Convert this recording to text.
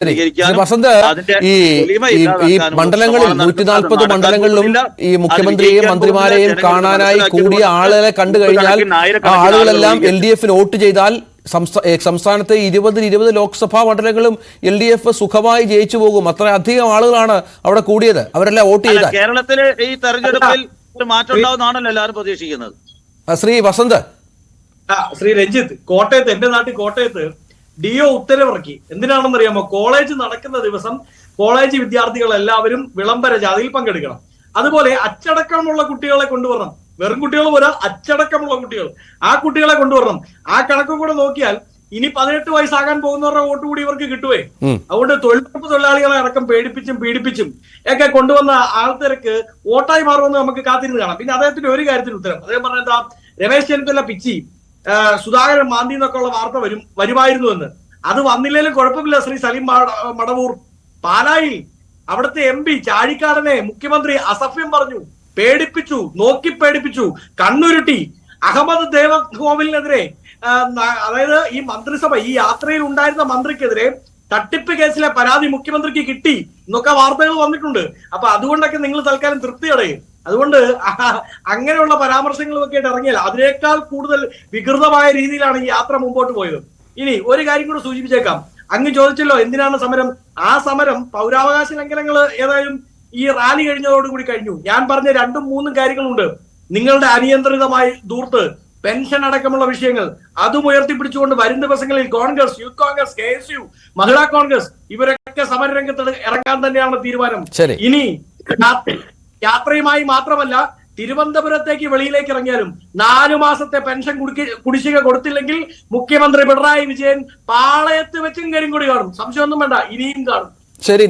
വസന്ത്, ഈ മണ്ഡലങ്ങളിൽ 140 മണ്ഡലങ്ങളിലും ഈ മുഖ്യമന്ത്രിയെയും മന്ത്രിമാരെയും കാണാനായി കൂടിയ ആളുകളെ കണ്ടു കഴിഞ്ഞാൽ ആ ആളുകളെല്ലാം LDF വോട്ട് ചെയ്താൽ സംസ്ഥാനത്തെ 20 ലോക്സഭാ മണ്ഡലങ്ങളും LDF സുഖമായി ജയിച്ചു പോകും. അത്ര അധികം ആളുകളാണ് അവിടെ കൂടിയത്. അവരെല്ലാം വോട്ട് ചെയ്താൽ കേരളത്തിലെ ഈ തെരഞ്ഞെടുപ്പിൽ മാറ്റം ഉണ്ടാവുന്നതാണല്ലോ എല്ലാവരും പ്രതീക്ഷിക്കുന്നത്. ശ്രീ വസന്ത്, ശ്രീ രഞ്ജിത്ത്, കോട്ടയത്ത്, എന്റെ നാട്ടിൽ കോട്ടയത്ത് DO ഉത്തരവിറക്കി. എന്തിനാണെന്നറിയാമോ? കോളേജ് നടക്കുന്ന ദിവസം കോളേജ് വിദ്യാർത്ഥികൾ എല്ലാവരും വിളംബര ജാഥയിൽ പങ്കെടുക്കണം. അതുപോലെ അച്ചടക്കമുള്ള കുട്ടികളെ കൊണ്ടുവരണം. വെറും കുട്ടികൾ പോരാ, അച്ചടക്കമുള്ള കുട്ടികൾ, ആ കുട്ടികളെ കൊണ്ടുവരണം. ആ കണക്കും കൂടെ നോക്കിയാൽ ഇനി 18 വയസ്സാകാൻ പോകുന്നവരുടെ വോട്ട് കൂടി ഇവർക്ക് കിട്ടുവേ. അതുകൊണ്ട് തൊഴിലുറപ്പ് തൊഴിലാളികളെ അടക്കം പേടിപ്പിച്ചും പീഡിപ്പിച്ചും ഒക്കെ കൊണ്ടുവന്ന ആൾത്തിരക്ക് വോട്ടായി മാറുമെന്ന് നമുക്ക് കാത്തിരുന്ന് കാണാം. പിന്നെ അദ്ദേഹത്തിന്റെ ഒരു കാര്യത്തിന് ഉത്തരം, അദ്ദേഹം പറഞ്ഞ രമേശ് ചെന്നിത്തല പിച്ചി സുധാകരൻ മാന്തി എന്നൊക്കെ ഉള്ള വാർത്ത വരുമായിരുന്നു എന്ന്. അത് വന്നില്ലേലും കുഴപ്പമില്ല. ശ്രീ സലീം മടവൂർ പാലായിൽ അവിടുത്തെ MP ചാഴിക്കാടനെ മുഖ്യമന്ത്രി അസഭ്യം പറഞ്ഞു, പേടിപ്പിച്ചു, നോക്കി പേടിപ്പിച്ചു, കണ്ണുരുട്ടി. അഹമ്മദ് ദേവകോവിലിനെതിരെ, അതായത് ഈ മന്ത്രിസഭ, ഈ യാത്രയിൽ ഉണ്ടായിരുന്ന മന്ത്രിക്കെതിരെ തട്ടിപ്പ് കേസിലെ പരാതി മുഖ്യമന്ത്രിക്ക് കിട്ടി എന്നൊക്കെ വാർത്തകൾ വന്നിട്ടുണ്ട്. അപ്പൊ അതുകൊണ്ടൊക്കെ നിങ്ങൾ തൽക്കാലം തൃപ്തിയടയും. അതുകൊണ്ട് അങ്ങനെയുള്ള പരാമർശങ്ങളും ഒക്കെ ആയിട്ട് ഇറങ്ങിയാൽ അതിനേക്കാൾ കൂടുതൽ വികൃതമായ രീതിയിലാണ് ഈ യാത്ര മുമ്പോട്ട് പോയത്. ഇനി ഒരു കാര്യം കൂടെ സൂചിപ്പിച്ചേക്കാം. അങ്ങ് ചോദിച്ചല്ലോ എന്തിനാണ് സമരം. ആ സമരം പൗരാവകാശ ലംഘനങ്ങൾ ഏതായാലും ഈ റാലി കഴിഞ്ഞതോടുകൂടി കഴിഞ്ഞു. ഞാൻ പറഞ്ഞ 2-3 കാര്യങ്ങളുണ്ട്. നിങ്ങളുടെ അനിയന്ത്രിതമായി ദൂർത്ത്, പെൻഷൻ അടക്കമുള്ള വിഷയങ്ങൾ, അതും ഉയർത്തിപ്പിടിച്ചുകൊണ്ട് വരും ദിവസങ്ങളിൽ കോൺഗ്രസ്, യൂത്ത് കോൺഗ്രസ്, KSU, മഹിളാ കോൺഗ്രസ് ഇവരൊക്കെ സമരരംഗത്ത് ഇറങ്ങാൻ തന്നെയാണ് തീരുമാനം. ഇനി യാത്രയുമായി മാത്രമല്ല, തിരുവനന്തപുരത്തേക്ക് വെളിയിലേക്ക് ഇറങ്ങിയാലും 4 മാസത്തെ പെൻഷൻ കുടിശ്ശിക കൊടുത്തില്ലെങ്കിൽ മുഖ്യമന്ത്രി പിണറായി വിജയൻ പാളയത്ത് വെച്ചും കരിങ്കൊടി കാണും. സംശയമൊന്നും വേണ്ട, ഇനിയും കാണും. ശരി.